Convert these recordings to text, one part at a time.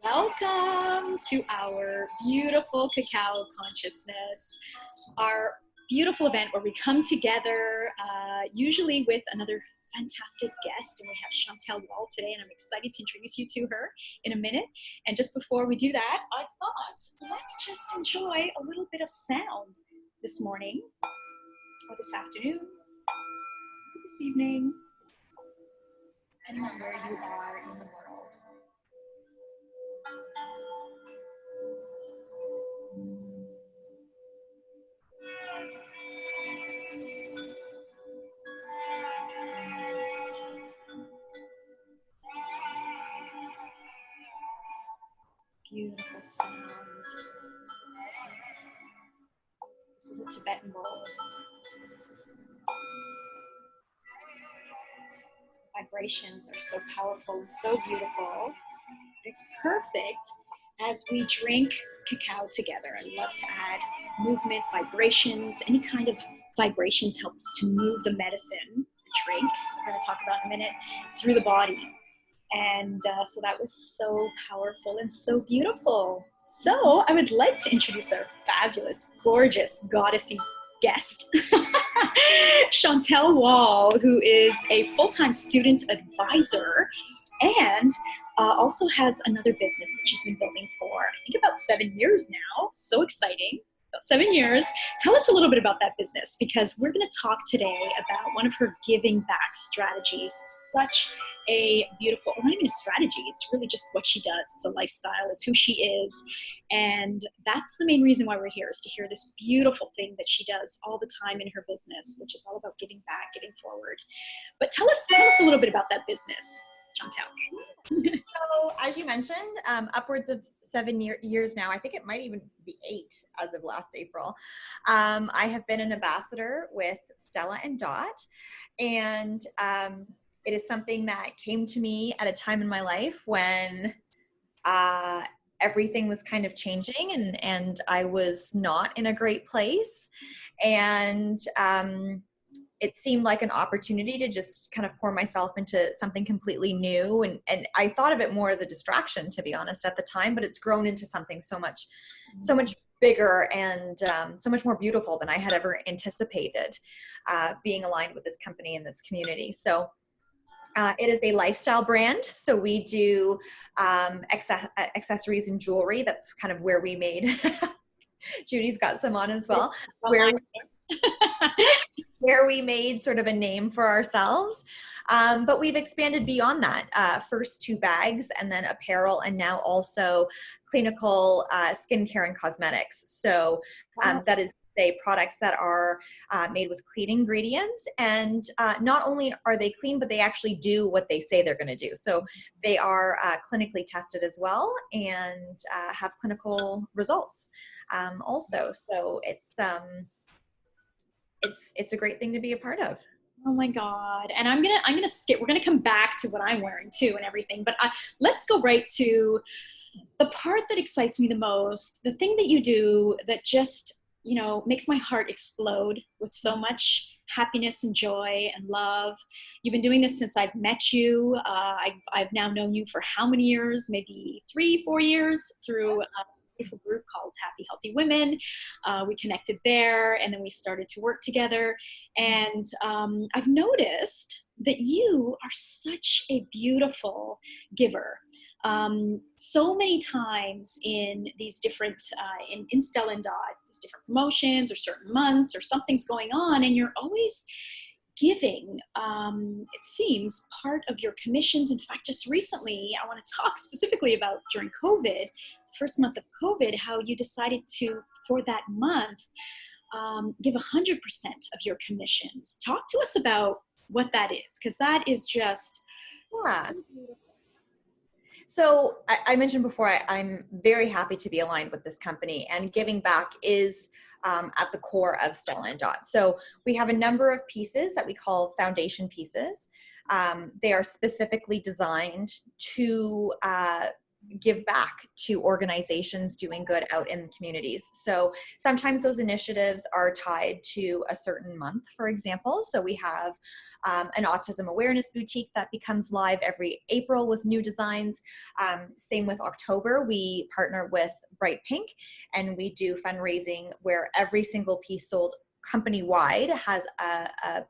Welcome to our beautiful Cacao Consciousness, our beautiful event where we come together, usually with another fantastic guest, and we have Chantal today, and I'm excited to introduce you to her in a minute. And just before we do that, I thought, let's just enjoy a little bit of sound this morning, or this afternoon, or this evening, depending on where you are in the world. Beautiful sound. This is a Tibetan bowl. Vibrations are so powerful and so beautiful. It's perfect as we drink cacao together. I love to add movement, vibrations, any kind of vibrations helps to move the medicine, the drink, we're going to talk about in a minute, through the body. And so that was so powerful and so beautiful. So I would like to introduce our fabulous, gorgeous, goddessy guest, Chantal, who is a full-time student advisor and also has another business that she's been building for, I think, about 7 years now. So exciting. About 7 years. Tell us a little bit about that business, because we're going to talk today about one of her giving back strategies. Such a beautiful, or not even a strategy, it's really just what she does. It's a lifestyle, it's who she is. And that's the main reason why we're here, is to hear this beautiful thing that she does all the time in her business, which is all about giving back, giving forward. But tell us a little bit about that business, Chantal. So, as you mentioned, upwards of 7 years now, I think it might even be 8 as of last April. I have been an ambassador with Stella and Dot, and it is something that came to me at a time in my life when everything was kind of changing, and I was not in a great place, and it seemed like an opportunity to just kind of pour myself into something completely new. And I thought of it more as a distraction, to be honest, at the time, but it's grown into something so much bigger and so much more beautiful than I had ever anticipated, being aligned with this company and this community. So it is a lifestyle brand. So we do accessories and jewelry. That's kind of where we made, Judy's got some on as well, where we made sort of a name for ourselves. But we've expanded beyond that. First 2 bags, and then apparel, and now also clinical skincare and cosmetics. So that is products that are made with clean ingredients, and not only are they clean, but they actually do what they say they're going to do. So they are clinically tested as well, and have clinical results also. So it's a great thing to be a part of. Oh my God. And I'm gonna skip, we're gonna come back to what I'm wearing too and everything, but let's go right to the part that excites me the most, the thing that you do that just, makes my heart explode with so much happiness and joy and love. You've been doing this since I've met you. I've now known you for how many years? Maybe 3-4 years, through beautiful group called Happy Healthy Women. We connected there, and then we started to work together. And I've noticed that you are such a beautiful giver. So many times in these different, in Stella and Dot, these different promotions or certain months or something's going on, and you're always giving, it seems, part of your commissions. In fact, just recently, I want to talk specifically about during COVID, first month of COVID, how you decided to, for that month, give 100% of your commissions. Talk to us about what that is, because that is just so beautiful. So I mentioned before, I'm very happy to be aligned with this company, and giving back is at the core of Stella and Dot. So we have a number of pieces that we call foundation pieces. They are specifically designed to give back to organizations doing good out in communities. So sometimes those initiatives are tied to a certain month, for example. So we have an autism awareness boutique that becomes live every April with new designs. Same with October, we partner with Bright Pink, and we do fundraising where every single piece sold company-wide has a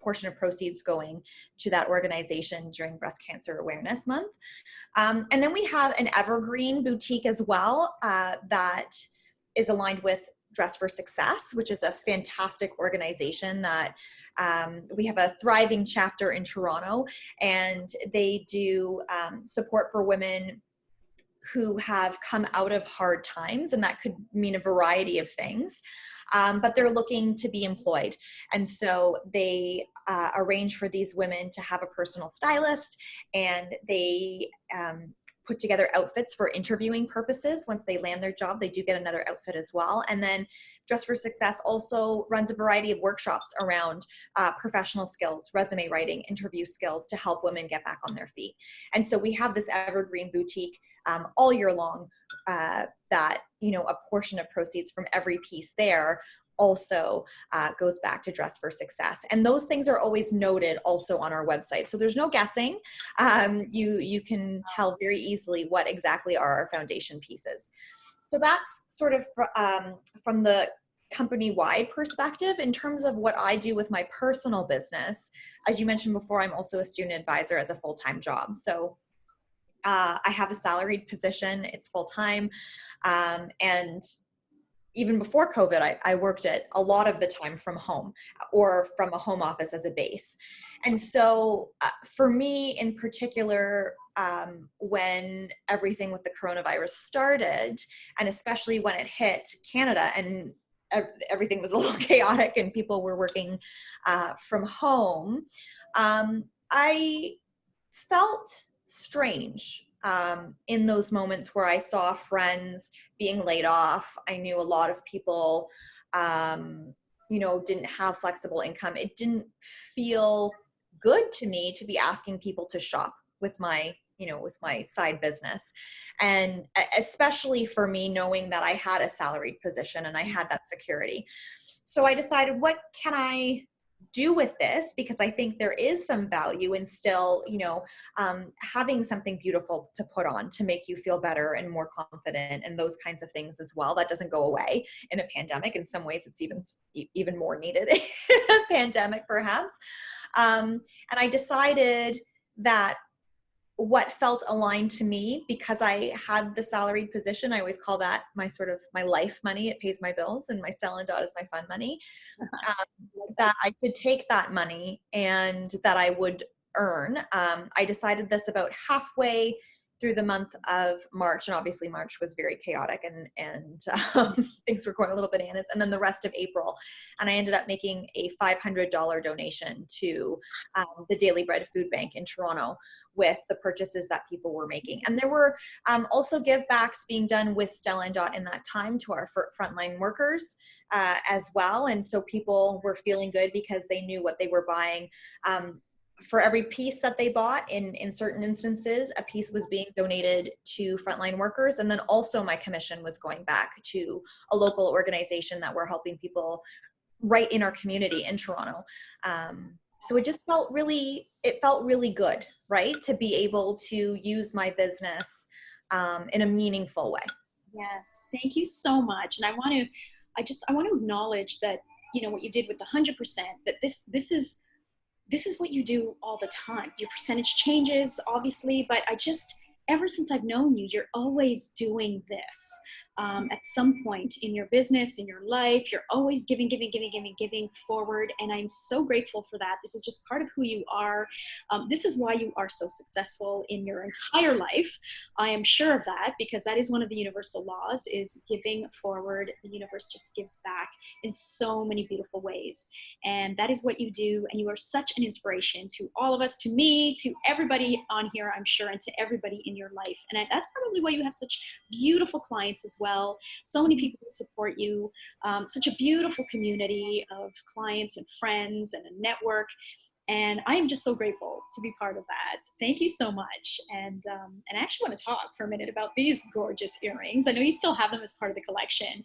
portion of proceeds going to that organization during Breast Cancer Awareness Month. And then we have an evergreen boutique as well that is aligned with Dress for Success, which is a fantastic organization that we have a thriving chapter in Toronto, and they do support for women who have come out of hard times, and that could mean a variety of things, but they're looking to be employed. And so they arrange for these women to have a personal stylist, and they put together outfits for interviewing purposes. Once they land their job, they do get another outfit as well. And then Dress for Success also runs a variety of workshops around professional skills, resume writing, interview skills to help women get back on their feet. And so we have this evergreen boutique all year long that, you know, a portion of proceeds from every piece there also goes back to Dress for Success. And those things are always noted also on our website. So there's no guessing. You can tell very easily what exactly are our foundation pieces. So that's sort of from the company-wide perspective. In terms of what I do with my personal business, as you mentioned before, I'm also a student advisor as a full-time job. So I have a salaried position, it's full-time, and even before COVID, I worked it a lot of the time from home or from a home office as a base. And so for me in particular, when everything with the coronavirus started, and especially when it hit Canada and everything was a little chaotic and people were working from home, I felt strange in those moments where I saw friends being laid off. I knew a lot of people, you know, didn't have flexible income. It didn't feel good to me to be asking people to shop with my, you know, with my side business. And especially for me, knowing that I had a salaried position and I had that security. So I decided, what can I do with this? Because I think there is some value in still, you know, having something beautiful to put on to make you feel better and more confident and those kinds of things as well. That doesn't go away in a pandemic. In some ways, it's even more needed in a pandemic, perhaps. And I decided that what felt aligned to me, because I had the salaried position, I always call that my sort of my life money. It pays my bills, and my Stella and Dot is my fun money. That I could take that money and that I would earn. I decided this about halfway through the month of March, and obviously March was very chaotic and things were going a little bananas, and then the rest of April. And I ended up making a $500 donation to the Daily Bread Food Bank in Toronto with the purchases that people were making. And there were also give backs being done with Stella and Dot in that time to our frontline workers as well. And so people were feeling good because they knew what they were buying. For every piece that they bought, in certain instances, a piece was being donated to frontline workers. And then also my commission was going back to a local organization that were helping people right in our community in Toronto. So it just felt really good, right? To be able to use my business in a meaningful way. Yes, thank you so much. And I want to acknowledge that, you know, what you did with the 100%, that this is what you do all the time. Your percentage changes, obviously, but ever since I've known you, you're always doing this. At some point in your business, in your life, you're always giving forward. And I'm so grateful for that. This is just part of who you are. This is why you are so successful in your entire life. I am sure of that, because that is one of the universal laws, is giving forward. The universe just gives back in so many beautiful ways. And that is what you do. And you are such an inspiration to all of us, to me, to everybody on here, I'm sure, and to everybody in your life. And that's probably why you have such beautiful clients as well. So many people who support you, such a beautiful community of clients and friends and a network. And I am just so grateful to be part of that. Thank you so much. And I actually want to talk for a minute about these gorgeous earrings. I know you still have them as part of the collection.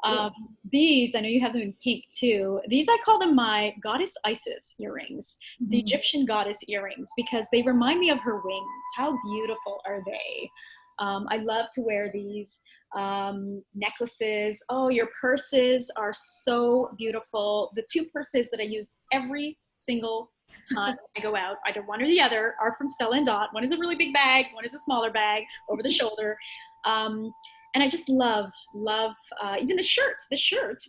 Cool. These, I know you have them in pink too. These, I call them my Goddess Isis earrings, the Mhm. Egyptian goddess earrings, because they remind me of her wings. How beautiful are they? I love to wear these necklaces. Oh, your purses are so beautiful. The two purses that I use every single time I go out, either one or the other, are from Stella and Dot. One is a really big bag, one is a smaller bag over the shoulder. And I just love even the shirt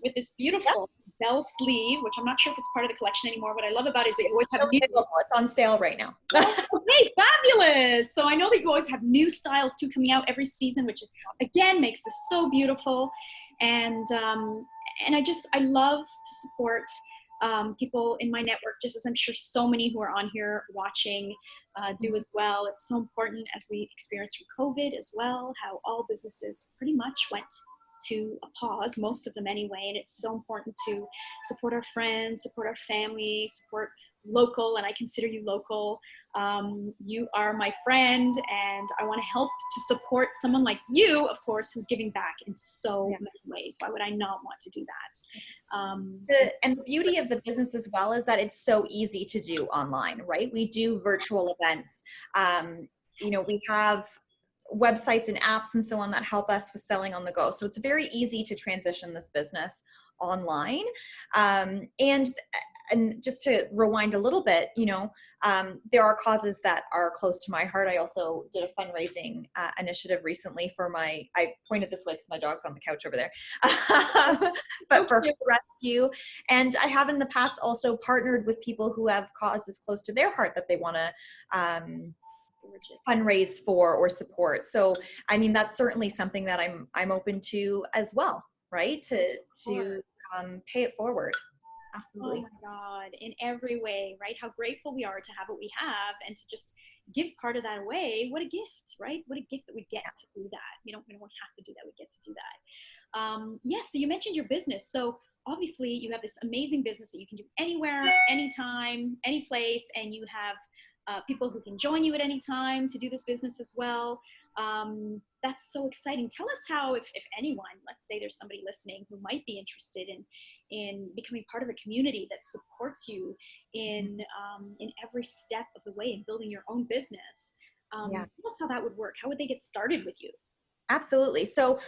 with this Yep. beautiful bell sleeve, which I'm not sure if it's part of the collection anymore. What I love about it is that you always have Still new. available. It's on sale right now. Oh, okay, fabulous. So I know that you always have new styles too coming out every season, which again makes this so beautiful. And I love to support people in my network, just as I'm sure so many who are on here watching do as well. It's so important as we experience through COVID as well, how all businesses pretty much went to a pause, most of them anyway. And it's so important to support our friends, support our family, support local, and I consider you local. You are my friend, and I want to help to support someone like you, of course, who's giving back in so many ways. Why would I not want to do that? And the beauty of the business as well is that it's so easy to do online, right? We do virtual events. We have websites and apps and so on that help us with selling on the go. So it's very easy to transition this business online. And just to rewind a little bit, there are causes that are close to my heart. I also did a fundraising initiative recently I pointed this way because my dog's on the couch over there, but for rescue. And I have in the past also partnered with people who have causes close to their heart that they want to fundraise for or support. So, I mean, that's certainly something that I'm open to as well, right? To pay it forward. Absolutely. Oh my God, in every way, right? How grateful we are to have what we have and to just give part of that away. What a gift, right? What a gift that we get to do that. We don't have to do that. We get to do that. So you mentioned your business. So obviously you have this amazing business that you can do anywhere, anytime, any place, and you have people who can join you at any time to do this business as well. That's so exciting. Tell us how, if anyone, let's say there's somebody listening who might be interested in becoming part of a community that supports you in every step of the way in building your own business. Tell us how that would work. How would they get started with you? Absolutely. So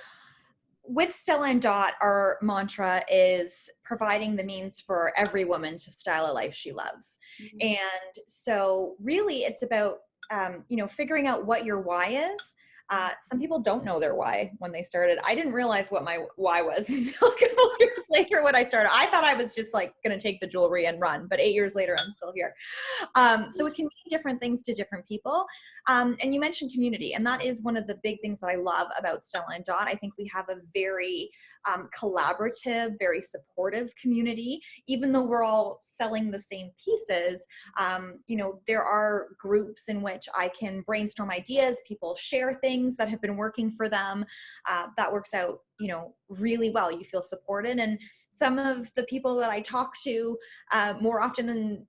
with Stella and Dot, our mantra is providing the means for every woman to style a life she loves. Mm-hmm. And so really it's about, figuring out what your why is. Some people don't know their why when they started. I didn't realize what my why was until a couple years later when I started. I thought I was just like going to take the jewelry and run, but 8 years later, I'm still here. So it can mean different things to different people. And you mentioned community, and that is one of the big things that I love about Stella and Dot. I think we have a very collaborative, very supportive community. Even though we're all selling the same pieces, there are groups in which I can brainstorm ideas. People share things that have been working for them. That works out, really well. You feel supported. And some of the people that I talk to more often than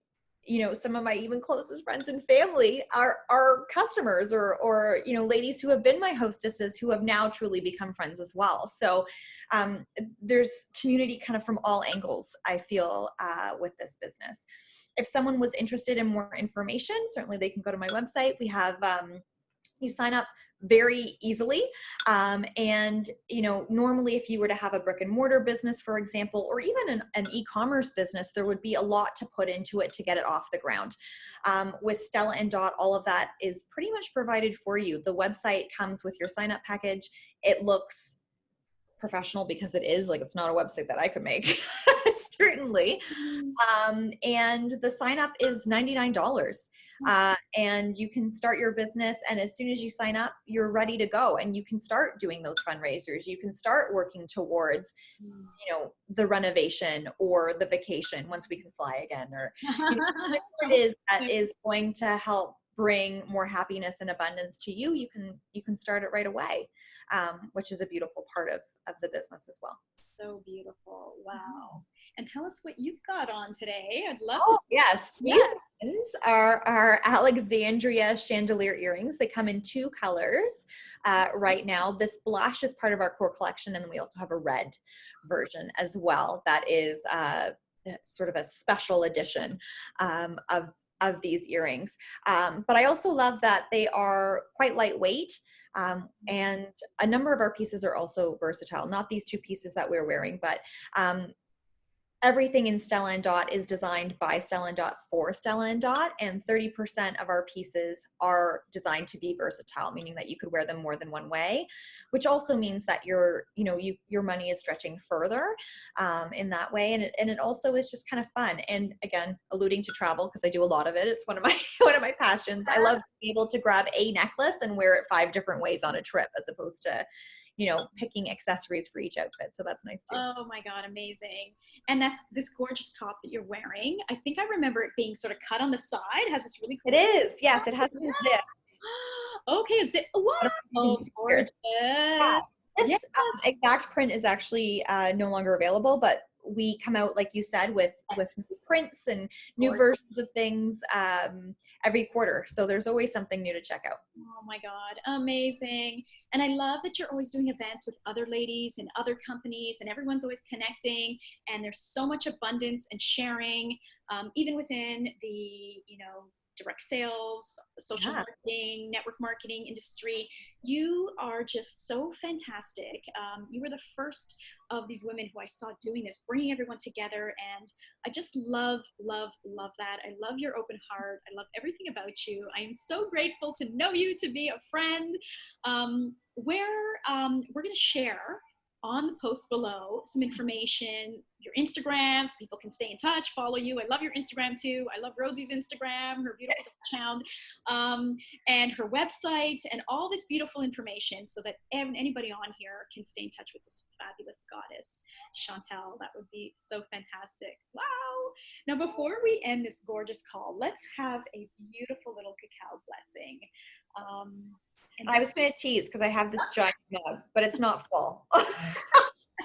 some of my even closest friends and family are customers or ladies who have been my hostesses who have now truly become friends as well. So there's community kind of from all angles, I feel, with this business. If someone was interested in more information, certainly they can go to my website. We have, you sign up very easily. And, normally if you were to have a brick and mortar business, for example, or even an e-commerce business, there would be a lot to put into it to get it off the ground. With Stella and Dot, all of that is pretty much provided for you. The website comes with your sign up package. It looks professional because it is like, it's not a website that I could make, certainly. And the sign up is $99. And you can start your business. And as soon as you sign up, you're ready to go. And you can start doing those fundraisers. You can start working towards, the renovation or the vacation once we can fly again, or whatever it is that is going to help bring more happiness and abundance to you, you can start it right away, which is a beautiful part of the business as well. So beautiful. Wow. And tell us what you've got on today. I'd love to. Oh, yes. These ones are our Alexandria chandelier earrings. They come in 2 colors right now. This blush is part of our core collection, and then we also have a red version as well that is sort of a special edition of these earrings. But I also love that they are quite lightweight. And a number of our pieces are also versatile. Not these 2 pieces that we're wearing, but everything in Stella & Dot is designed by Stella & Dot for Stella & Dot, and 30% of our pieces are designed to be versatile, meaning that you could wear them more than one way, which also means that your money is stretching further in that way, and it also is just kind of fun. And again, alluding to travel, because I do a lot of it, it's one of my passions. I love being able to grab a necklace and wear it 5 different ways on a trip, as opposed to picking accessories for each outfit. So that's nice too. Oh my God, amazing. And that's this gorgeous top that you're wearing. I think I remember it being sort of cut on the side. It has this really cool. It is, yes, it has some zips. Okay, zip. Wow, gorgeous. Yeah. This exact print is actually no longer available, but we come out, like you said, with new prints and new versions of things every quarter. So there's always something new to check out. Oh my God, amazing. And I love that you're always doing events with other ladies and other companies, and everyone's always connecting, and there's so much abundance and sharing, even within the, direct sales, social marketing, network marketing industry. You are just so fantastic. You were the first of these women who I saw doing this, bringing everyone together. And I just love, love, love that. I love your open heart. I love everything about you. I am so grateful to know you, to be a friend. We're going to share on the post below some information, your Instagram, so people can stay in touch, follow you. I love your Instagram too. I love Rosie's Instagram, her beautiful sound, and her website, and all this beautiful information, so that anybody on here can stay in touch with this fabulous goddess, Chantal. That would be so fantastic. Wow. Now, before we end this gorgeous call, let's have a beautiful little cacao blessing. And I was going to tease because I have this giant mug, but it's not full.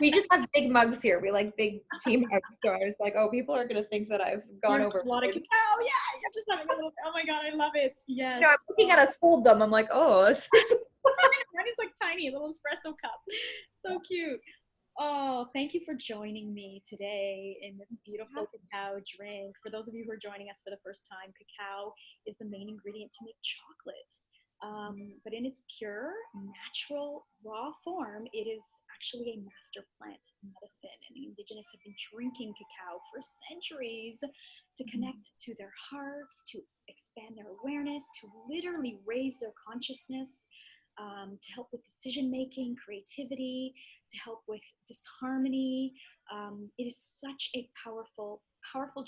We just have big mugs here. We like big tea mugs. So I was like, oh, people are going to think that I've gone over. A lot of cacao. Yeah, you're just having a little, oh my God, I love it. Yes. I'm looking at us hold them. I'm like, oh, this is mine is like tiny, a little espresso cup. So cute. Oh, thank you for joining me today in this beautiful cacao drink. For those of you who are joining us for the first time, cacao is the main ingredient to make chocolate. But in its pure, natural, raw form, it is actually a master plant medicine. And the indigenous have been drinking cacao for centuries to connect to their hearts, to expand their awareness, to literally raise their consciousness, to help with decision-making, creativity, to help with disharmony. It is such a powerful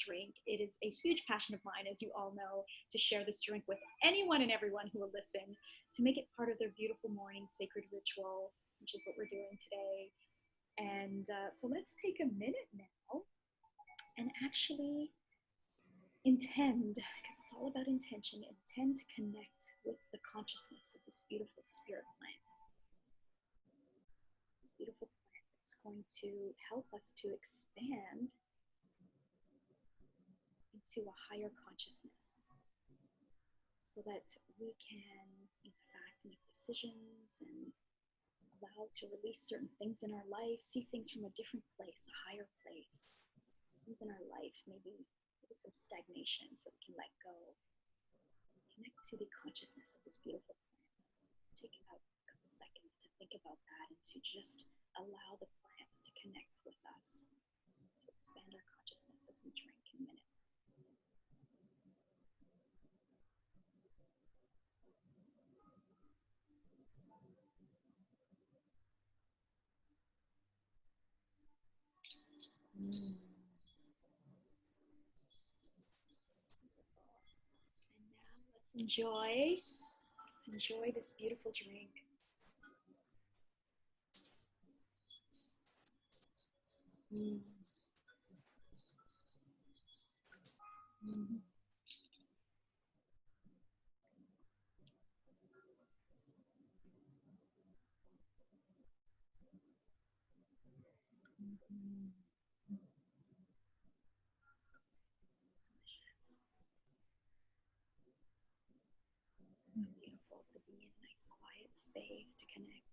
drink. It is a huge passion of mine, as you all know, to share this drink with anyone and everyone who will listen, to make it part of their beautiful morning sacred ritual, which is what we're doing today. And so let's take a minute now and actually intend, because it's all about intention, intend to connect with the consciousness of this beautiful spirit plant. This beautiful plant that's going to help us to expand into a higher consciousness, so that we can, in fact, make decisions and allow to release certain things in our life, see things from a different place, a higher place. Things in our life, maybe some stagnation, so we can let go. Connect to the consciousness of this beautiful plant. Take about a couple seconds to think about that, and to just allow the plant to connect with us, to expand our consciousness as we drink in a minute. And now let's enjoy this beautiful drink. So beautiful to be in a nice quiet space to connect.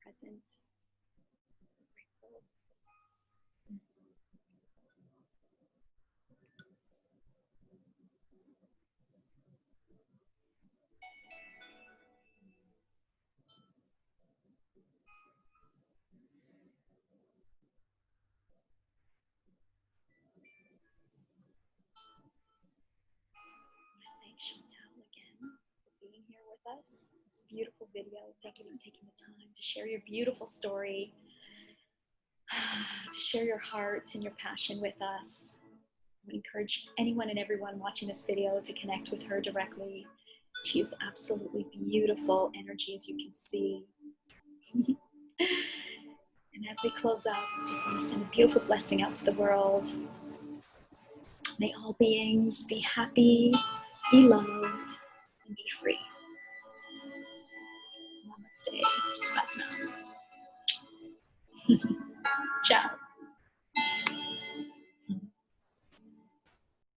Present. Grateful. Thanks, Chantal, again for being here with us. It's a beautiful video. Thank you for taking the time to share your beautiful story, to share your heart and your passion with us. I encourage anyone and everyone watching this video to connect with her directly. She is absolutely beautiful energy, as you can see. And as we close out, I just want to send a beautiful blessing out to the world. May all beings be happy, be loved, and be free. Namaste. Satnam. Ciao.